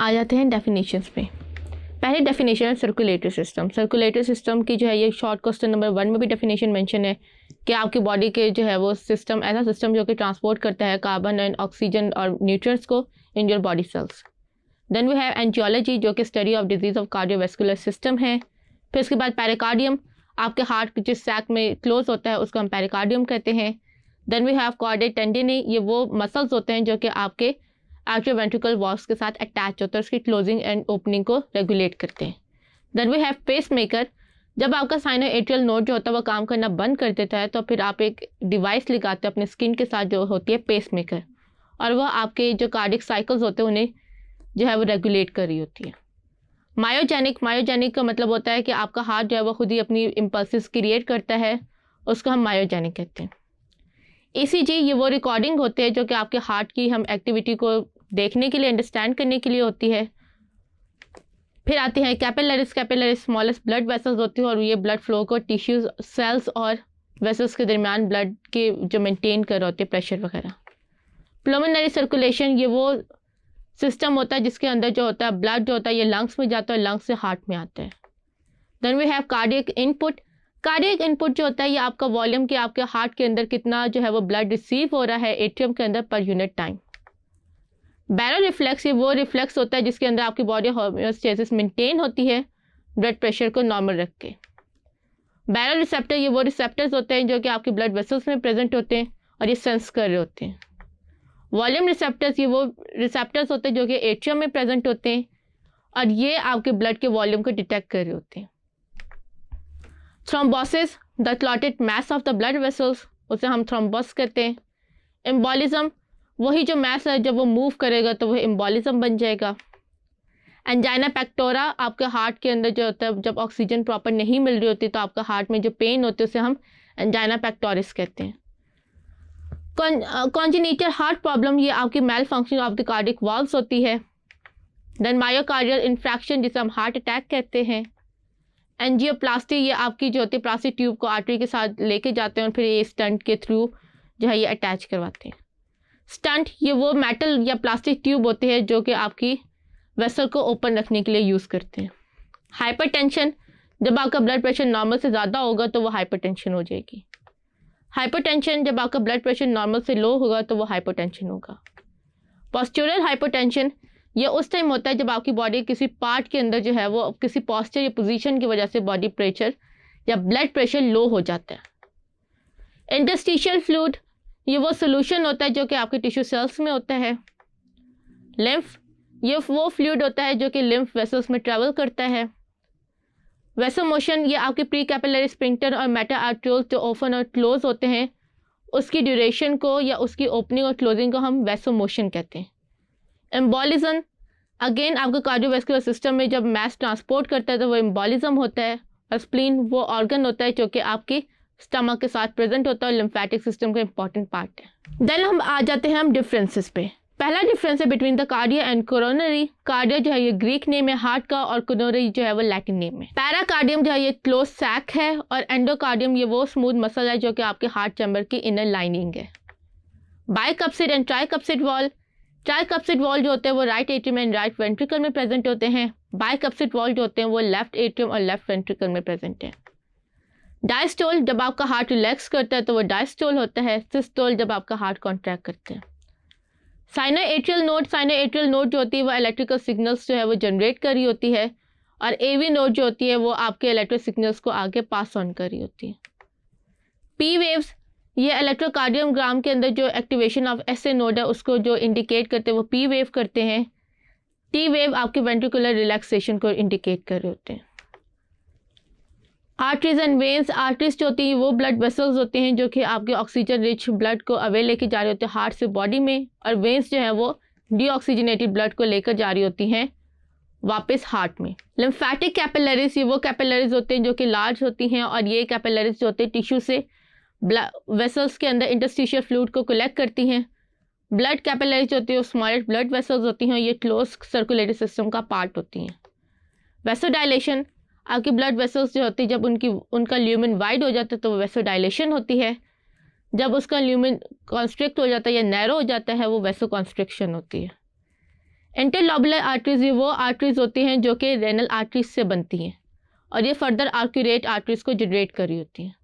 आ जाते हैं डेफिनेशंस पे। पहले डेफिनेशन है सर्कुलेटरी सिस्टम। सर्कुलेटरी सिस्टम की जो है ये शॉर्ट क्वेश्चन नंबर 1 में भी डेफिनेशन मेंशन है कि आपकी बॉडी के जो है वो सिस्टम ऐसा सिस्टम जो कि ट्रांसपोर्ट करता है कार्बन एंड ऑक्सीजन और न्यूट्रिएंट्स को in your body cells. Then we have angiology जो कि study of disease of cardiovascular system है। फिर उसके बाद पेरिकार्डियम, आपके हार्ट जिस सैक में क्लोज होता है उसको हम पेरिकार्डियम कहते हैं। देन वी हैव कॉर्डेट टेंडिनी, ये वो मसल्स होते हैं जो कि आपके आर्टरियोवेंट्रिकल वॉल्स के साथ अटैच होता है, उसकी क्लोजिंग एंड ओपनिंग को रेगुलेट करते हैं। Then we have pacemaker, जब आपका साइनोएट्रियल नोड जो होता है वो काम करना बंद कर देता है तो फिर आप एक डिवाइस लगाते हैं अपने स्किन के साथ जो होती है पेस मेकर, और वह आपके जो कार्डिक साइकिल्स होते हैं उन्हें जो है वो रेगुलेट कर रही होती है। मायोजेनिक का मतलब होता है कि आपका हार्ट जो है वो खुद ही अपनी इम्पल्सिस क्रिएट करता है, उसको हम मायोजेनिक कहते हैं। ECG ये वो रिकॉर्डिंग होते हैं जो कि आपके हार्ट की हम एक्टिविटी को देखने के लिए, अंडरस्टैंड करने के लिए होती है। फिर आते हैं कैपिलरीज स्मॉलेस्ट ब्लड वेसल्स होती है और ये ब्लड फ्लो को टिश्यूज, सेल्स और वेसल्स के दरमियान ब्लड के जो मेंटेन कर होते हैं प्रेशर वगैरह। प्लमोनरी सर्कुलेशन ये वो सिस्टम होता है जिसके अंदर जो होता है ब्लड जो होता है ये लंग्स में जाता है और लंग्स से हार्ट में आता है। Then we have cardiac input. Cardiac input जो होता है ये आपका वॉल्यूम के आपके हार्ट के अंदर कितना जो है वो ब्लड रिसीव हो रहा है एट्रियम के अंदर पर यूनिट टाइम। बैरो रिफ्लेक्स ये वो रिफ्लेक्स होता है जिसके अंदर आपकी बॉडी होमियोस्टेसिस मेंटेन होती है ब्लड प्रेशर को नॉर्मल रख के। बैरो रिसेप्टर ये वो रिसेप्टर्स होते हैं जो कि आपके ब्लड वेसल्स में प्रेजेंट होते हैं और ये सेंस कर रहे होते हैं। वॉल्यूम रिसेप्टर्स ये वो रिसेप्टर्स होते हैं जो कि एट्रियम में प्रेजेंट होते हैं और ये आपके ब्लड के वॉल्यूम को डिटेक्ट कर रहे होते हैं। Thrombosis, the clotted mass of the blood vessels, उसे हम थ्रोम्बोस कहते हैं। एम्बोलिज्म, वही जो मैस है जब वो मूव करेगा तो वह एम्बोलिज्म बन जाएगा। एंजाइना पेक्टोरा, आपके हार्ट के अंदर जो होता है जब ऑक्सीजन प्रॉपर नहीं मिल रही होती तो आपका हार्ट में जो पेन होती है उसे हम एंजाइना पेक्टोरिस कहते हैं। कॉन्जेनिटल हार्ट प्रॉब्लम, ये आपकी malfunction of the cardiac valves होती है। देन मायोकार्डियल इन्फ्रैक्शन जिसे हम हार्ट अटैक कहते हैं। एंजियोप्लास्टी, ये आपकी जो होती है प्लास्टिक ट्यूब को आर्टरी के साथ लेके जाते हैं और फिर ये स्टंट के थ्रू जो है ये अटैच करवाते हैं। स्टंट ये वो मेटल या प्लास्टिक ट्यूब होते हैं जो कि आपकी वेसल को ओपन रखने के लिए यूज़ करते हैं। हाइपरटेंशन, जब आपका ब्लड प्रेशर नॉर्मल से ज़्यादा होगा तो वो हाइपरटेंशन हो जाएगी। हाइपरटेंशन, जब आपका ब्लड प्रेशर नॉर्मल से लो होगा तो वो हाइपोटेंशन होगा। पोस्चरल हाइपोटेंशन ये उस टाइम होता है जब आपकी बॉडी किसी पार्ट के अंदर जो है वो किसी पोस्चर या पोजीशन की वजह से बॉडी प्रेशर या ब्लड प्रेशर लो हो जाता है। इंटरस्टिशियल फ्लूइड ये वो सोल्यूशन होता है जो कि आपके टिश्यू सेल्स में होता है। लिम्फ ये वो फ्लूइड होता है जो कि लिम्फ वेसल्स में ट्रेवल करता है। वेसल मोशन ये आपके प्री कैपिलरी स्फिंक्टर और मेटा आर्ट्रियोल्स जो ओपन और क्लोज होते हैं उसकी ड्यूरेशन को या उसकी ओपनिंग और क्लोजिंग को हम वेसल मोशन कहते हैं। एम्बोलिज्म, अगेन आपका कार्डियोवैस्कुलर सिस्टम में जब मैस ट्रांसपोर्ट करता है तो वो एम्बोलिज्म होता है। और स्प्लीन वो ऑर्गन होता है जो कि आपकी स्टमक के साथ प्रेजेंट होता है और लिम्फेटिक सिस्टम का इंपॉर्टेंट पार्ट है। देन हम आ जाते हैं हम डिफरेंसेस पे। पहला डिफरेंस है between the cardia and coronary. Cardia जो है ये ग्रीक नेम है हार्ट का और कोरोनरी जो है वो लैटिन नेम है। पैराकार्डियम जो है ये क्लोज सैक है और एंडोकार्डियम ये वो स्मूथ मसल है जो कि आपके हार्ट चैम्बर की इनर लाइनिंग है। बाइकप्सिड and tricuspid wall, tricuspid wall जो होते हैं वो right atrium and right ventricle में प्रेजेंट होते हैं। बाइकप्सिड वॉल जो होते हैं वो लेफ्ट एट्रियम और लेफ्ट वेंट्रिकल में प्रेजेंट है। डायस्टोल, जब आपका हार्ट रिलैक्स करता है तो वो डायस्टोल होता है। सिस्टोल, जब आपका हार्ट कॉन्ट्रैक्ट करता है। साइनोएट्रियल नोड जो होती है वो इलेक्ट्रिकल सिग्नल्स जो है वो जनरेट कर रही होती है और एवी नोड जो होती है वो आपके इलेक्ट्रिक सिग्नल्स को आगे पास ऑन कर रही होती है। पी वेव्स, ये इलेक्ट्रोकार्डियोग्राम के अंदर जो एक्टिवेशन ऑफ एसए नोड है उसको जो इंडिकेट करते हैं वो पी वेव करते हैं। टी वेव आपके वेंट्रिकुलर रिलैक्सेशन को इंडिकेट कर रहे होते हैं। आर्टरीज एंड वेन्स, आर्टरीज जो होती हैं वो ब्लड वेसल्स होते हैं जो कि आपके ऑक्सीजन रिच ब्लड को अवे लेके जा रहे होते हैं हार्ट से बॉडी में, और वेन्स जो है वो डीऑक्सीजनेटेड ब्लड को लेकर जा रही होती हैं वापस हार्ट में। लिम्फेटिक कैपिलरीज, ये वो कैपिलरीज होते हैं जो कि लार्ज होती हैं और ये कैपिलरीज जो होते हैं टिश्यू से वेसल्स के अंदर इंटरस्टिशियल फ्लूइड को कलेक्ट करती हैं। ब्लड कैपिलरीज जो होती है वो स्मॉलेस्ट ब्लड वेसल्स होती हैं, ये क्लोज सर्कुलेटरी सिस्टम का पार्ट होती हैं। वेसोडाइलेशन, आपकी ब्लड वेसल्स जो होती है जब उनका ल्यूमेन वाइड हो जाता है तो वो वेसोडाइलेशन होती है। जब उसका ल्यूमेन कॉन्स्ट्रिक्ट हो जाता है या नैरो हो जाता है वो वेसो कॉन्स्ट्रिक्शन होती है। इंटरलोबुलर आर्टरीज ये वो आर्टरीज होती हैं जो कि रेनल आर्टरीज से बनती हैं और ये फर्दर आर्क्यूरेट आर्टरीज को जनरेट कर रही होती हैं।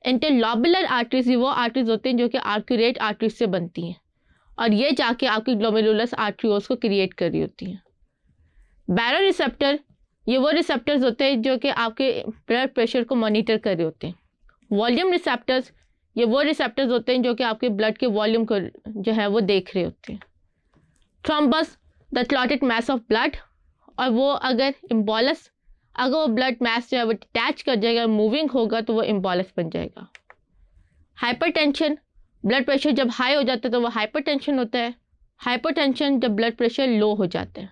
इंटरलोबुलर आर्टरीज ये वो आर्टरीज होती हैं जो कि आर्क्यूरेट आर्टरीज से बनती हैं और ये जाके आपकी ग्लोमेरुलस आर्टरियोल्स को क्रिएट कर रही होती हैं। बैरो रिसेप्टर ये वो रिसेप्टर्स होते हैं जो कि आपके ब्लड प्रेशर को मॉनिटर कर रहे होते हैं। वॉल्यूम रिसेप्टर्स ये वो रिसेप्टर्स होते हैं जो कि आपके ब्लड के वॉल्यूम को जो है वो देख रहे होते हैं। Thrombus the clotted mass of blood, और वो अगर इम्बॉलस अगर वो ब्लड मैस जो है वो अटैच कर जाएगा, मूविंग होगा तो वो इम्बॉलस बन जाएगा। हाइपरटेंशन ब्लड प्रेशर जब हाई हो जाता है तो वो हाइपरटेंशन होता है। हाइपरटेंशन जब ब्लड प्रेशर लो हो जाता है।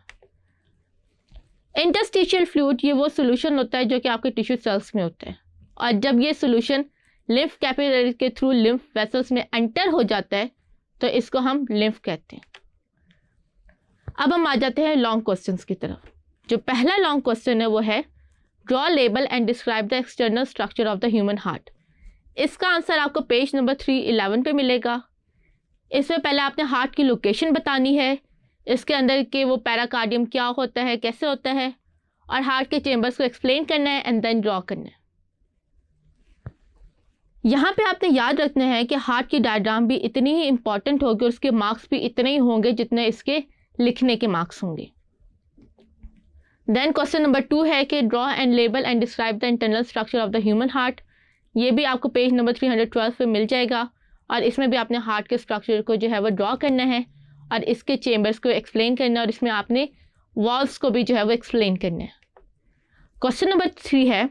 इंटरस्टिशियल फ्लूइड ये वो सोल्यूशन होता है जो कि आपके टिश्यू सेल्स में होता है और जब ये सोल्यूशन लिम्फ कैपिलरी के थ्रू लिम्फ वेसल्स में एंटर हो जाता है तो इसको हम लिम्फ कहते हैं। अब हम आ जाते हैं लॉन्ग क्वेश्चंस की तरफ। जो पहला लॉन्ग क्वेश्चन है वो है draw label and describe the external structure of the human heart. इसका आंसर आपको पेज नंबर 311 पे मिलेगा। इसमें पहले आपने हार्ट की लोकेशन बतानी है, इसके अंदर के वो पैराकार्डियम क्या होता है, कैसे होता है, और हार्ट के चेंबर्स को एक्सप्लेन करना है एंड देन ड्रॉ करना है। यहाँ पे आपने याद रखना है कि हार्ट की डायग्राम भी इतनी ही इंपॉर्टेंट होगी और उसके मार्क्स भी इतने ही होंगे जितने इसके लिखने के मार्क्स होंगे। देन क्वेश्चन नंबर 2 है कि draw and label and describe the internal structure of the human heart. ये भी आपको पेज नंबर 312 पे मिल जाएगा और इसमें भी आपने हार्ट के स्ट्रक्चर को जो है वो ड्रॉ करना है और इसके चेंबर्स को एक्सप्लेन करना है और इसमें आपने वॉल्स को भी जो है वो एक्सप्लेन करना है। क्वेश्चन नंबर 3 है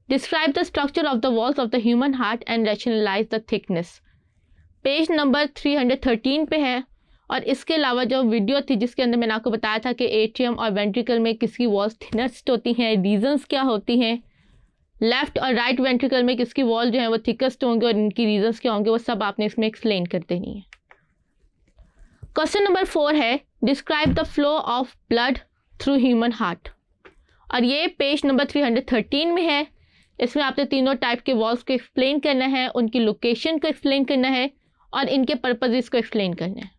describe the structure of the walls of the human heart and rationalize the thickness. Page number 313 पे है और इसके अलावा जो वीडियो थी जिसके अंदर मैंने आपको बताया था कि एट्रियम और वेंट्रिकल में किसकी वॉल्स थिनेस्ट होती हैं, रीजंस क्या होती हैं, लेफ्ट और राइट वेंट्रिकल में किसकी वॉल जो है वो थिकेस्ट होंगे और इनकी रीजंस क्या होंगे, वो सब आपने इसमें एक्सप्लेन कर देनी है। क्वेश्चन नंबर 4 है describe the flow of blood through human heart और ये पेज नंबर 313 में है। इसमें आपने तीनों टाइप के वॉल्स को एक्सप्लेन करना है, उनकी लोकेशन को एक्सप्लेन करना है और इनके पर्पजेस को एक्सप्लेन करना है।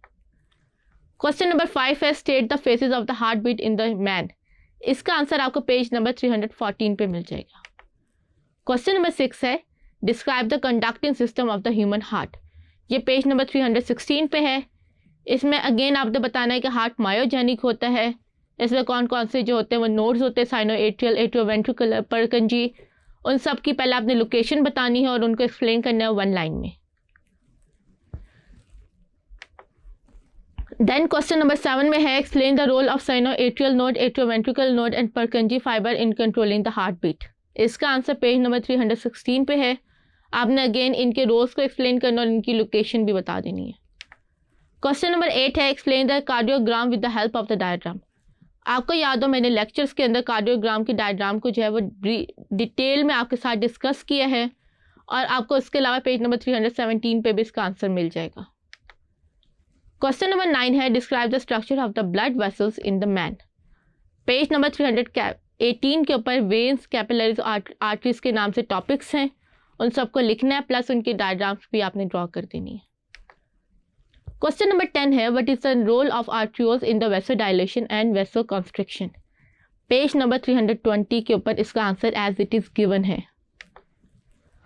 क्वेश्चन नंबर 5 है state the phases of the heart beat in the man. इसका आंसर आपको पेज नंबर 314 पे मिल जाएगा। क्वेश्चन नंबर 6 है describe the conducting system of the human heart. ये पेज नंबर 316 पे है। इसमें अगेन आपने बताना है कि हार्ट मायोजेनिक होता है। इसमें कौन कौन से जो होते हैं वो नोड्स होते हैं, साइनो एट्रियल, एट्रियोवेंट्रिकुलर, परकंजी, उन सब की पहले आपने लोकेशन बतानी है और उनको एक्सप्लेन करना है 1 लाइन में। देन क्वेश्चन नंबर 7 में है explain the role of sino atrial node, atrioventricular node and Purkinje fibre in controlling the heart beat. इसका आंसर पेज नंबर 316 पे है। आपने अगेन इनके रोल्स को एक्सप्लेन करना और इनकी लोकेशन भी बता देनी है। क्वेश्चन नंबर 8 है explain the cardiogram with the help of the diagram. आपको याद हो मैंने लेक्चर्स के अंदर कार्डियोग्राम की डायग्राम को जो है वो डिटेल में आपके साथ डिस्कस किया है और आपको इसके अलावा पेज नंबर 317 पे भी इसका आंसर मिल जाएगा। क्वेश्चन नंबर 9 है describe the structure of the blood vessels in the man. Page number 318 के ऊपर वेन्स, कैपिलरीज, आर्टरीज के नाम से टॉपिक्स हैं, उन सबको लिखना है प्लस उनकी डायग्राम्स भी आपने ड्रॉ कर देनी है। क्वेश्चन नंबर 10 है what is the role of arterioles in the vasodilation and vasoconstriction. Page number 320 के ऊपर इसका answer as it is given है।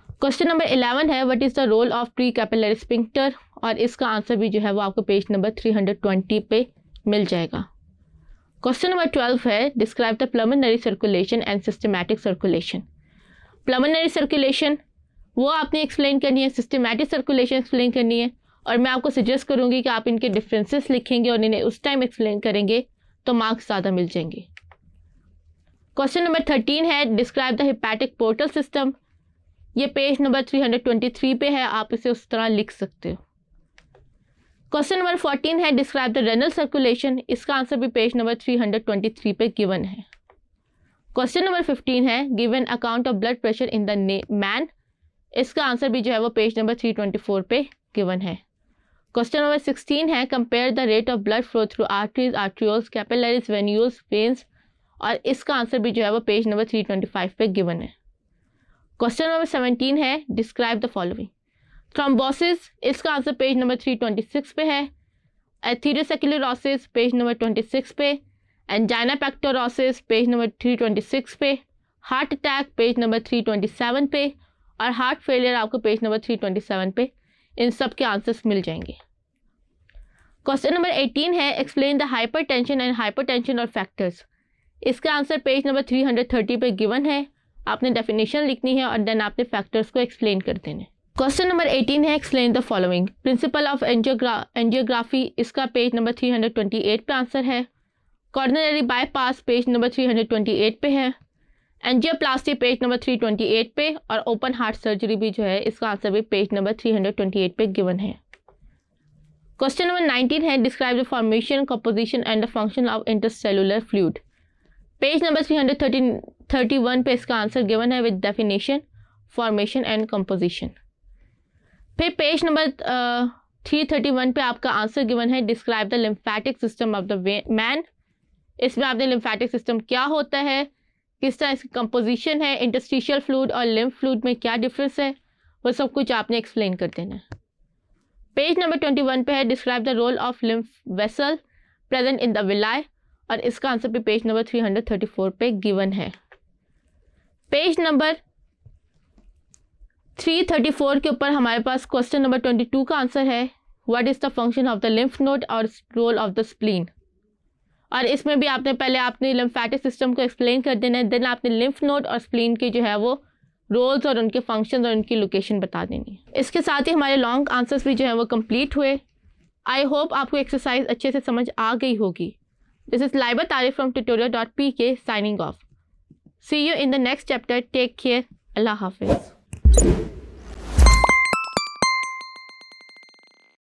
क्वेश्चन नंबर 11 है what is the role of precapillary sphincter और इसका आंसर भी जो है वो आपको पेज नंबर 320 पे मिल जाएगा। क्वेश्चन नंबर 12 है describe the pulmonary circulation and systematic circulation. Pulmonary circulation वो आपने एक्सप्लेन करनी है, सिस्टमैटिक सर्कुलेशन एक्सप्लेन करनी है और मैं आपको सजेस्ट करूंगी कि आप इनके डिफरेंसेस लिखेंगे और इन्हें उस टाइम एक्सप्लेन करेंगे तो मार्क्स ज़्यादा मिल जाएंगे। क्वेश्चन नंबर 13 है describe the hepatic portal system. ये पेज नंबर 323 पे है, आप इसे उस तरह लिख सकते हो। क्वेश्चन नंबर 14 है डिस्क्राइब द रेनल सर्कुलेशन। इसका आंसर भी पेज नंबर 323 पे गिवन है। क्वेश्चन नंबर 15 है given account of blood pressure in the man. इसका आंसर भी जो है वो पेज नंबर 324 पे गिवन है। क्वेश्चन नंबर 16 है compare the rate of blood flow through arteries, arterioles, capillaries, venules, veins और इसका आंसर भी जो है वो पेज नंबर 325 पे गिवन है। क्वेश्चन नंबर 17 है डिस्क्राइब द फॉलोइंग। थ्रोम्बोसिस, इसका आंसर पेज नंबर 326 पे है। एथेरोस्क्लेरोसिस पेज नंबर 26 पे, एंजाइना पेक्टोरोसिस पेज नंबर 326 पे, हार्ट अटैक पेज नंबर 327 पे और हार्ट फेलियर आपको पेज नंबर 327 पे इन सब के आंसर्स मिल जाएंगे। क्वेश्चन नंबर 18 है explain the hypertension and hypotension और फैक्टर्स। इसका आंसर पेज नंबर 330 पे गिवन है। आपने डेफिनेशन लिखनी है और देन आपने फैक्टर्स को एक्सप्लेन कर देने। क्वेश्चन नंबर 18 है explain the following. Principle of angiography, इसका पेज नंबर 328 पे आंसर है। कॉर्नरी बाईपास पेज नंबर 328 पे है। एंजियोप्लास्टी पेज नंबर 328 पे और ओपन हार्ट सर्जरी भी जो है इसका आंसर भी पेज नंबर 328 पे गिवन है। क्वेश्चन नंबर 19 है describe the formation, composition and the function of intercellular fluid. Page number 331 पे इसका आंसर गिवन है with definition, formation and composition. फिर पेज नंबर 331 पे आपका आंसर गिवन है describe the lymphatic system of the man. इसमें आपने लिम्फेटिक सिस्टम क्या होता है, किस तरह इसकी कंपोजिशन है, इंटरस्टिशियल फ्लूइड और लिम्फ फ्लूइड में क्या डिफरेंस है, वो सब कुछ आपने एक्सप्लेन कर देना है। पेज नंबर 21 पे है describe the role of lymph vessel present in the villi और इसका आंसर भी पेज नंबर 334 पे गिवन है। पेज नंबर 334 के ऊपर हमारे पास क्वेश्चन नंबर 22 का आंसर है what is the function of the lymph node और रोल ऑफ द स्प्लीन। और इसमें भी आपने लिम्फेटिक सिस्टम को एक्सप्लेन कर देना है, देन आपने लिम्फ नोड और स्प्लीन के जो है वो रोल्स और उनके फंक्शंस और उनकी लोकेशन बता देनी है। इसके साथ ही हमारे लॉन्ग आंसर्स भी जो है वो कंप्लीट हुए। आई होप आपको एक्सरसाइज अच्छे से समझ आ गई होगी। This is Laiba Tarif from tutorial.pk signing off. See you in the next chapter. Take care. अल्लाह हाफिज़।